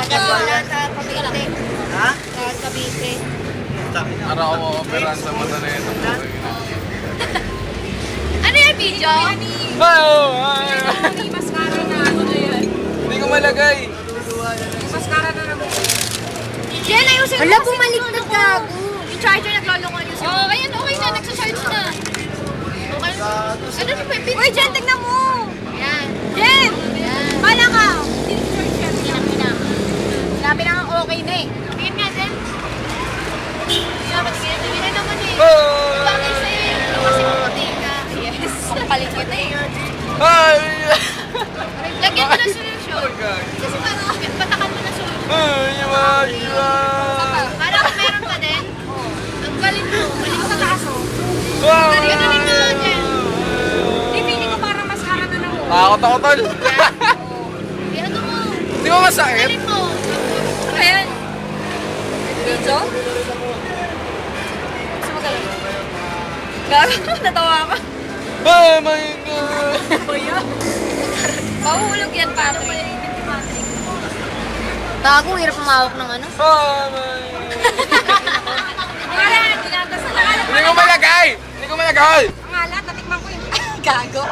Wala sa Cavite. Ha? Sa Cavite. Araw ako operan sa mata na ito. Ano yung video? May mascara na ano na yan. Hindi ko malagay. May mascara na naman. Jen, ayusin mo. Wala, bumalik na gago. Yung charger nagloloko yun. Oh, ayan, okay na. Nagsa-charge na. Okay. Ano na ba yung video? Uy, Jen, tignan mo. Yan. Jen! Yan. Bala ka. Sabi na nga okay na eh. Tingin nga, Jen. Tingin na naman eh. Bakit sa'yo eh? Kasi maputi ka. Yes. Papalit kita eh. Ay! Lagyan mo na solution. Kasi parang patakan mo na solution. Ay! Para kung meron pa din, ang galing mo. Balik sa taas oh. Wow! Galing mo, Jen. Di, feeling ko parang mascara na naman. Takot ako tol. Yan mo. Di ba masakit? Galing mo. Ayan. Video? Gusto mo galing? Gago, natawa ka. Oh my God! Mahuhulog yan, Patrick. Gago, hirap umawak ng ano. Oh my God! Wala, tinatas na lang. Hindi ko malagay! Hindi ko malagay! Ang alat, natikman ko yun. Gago.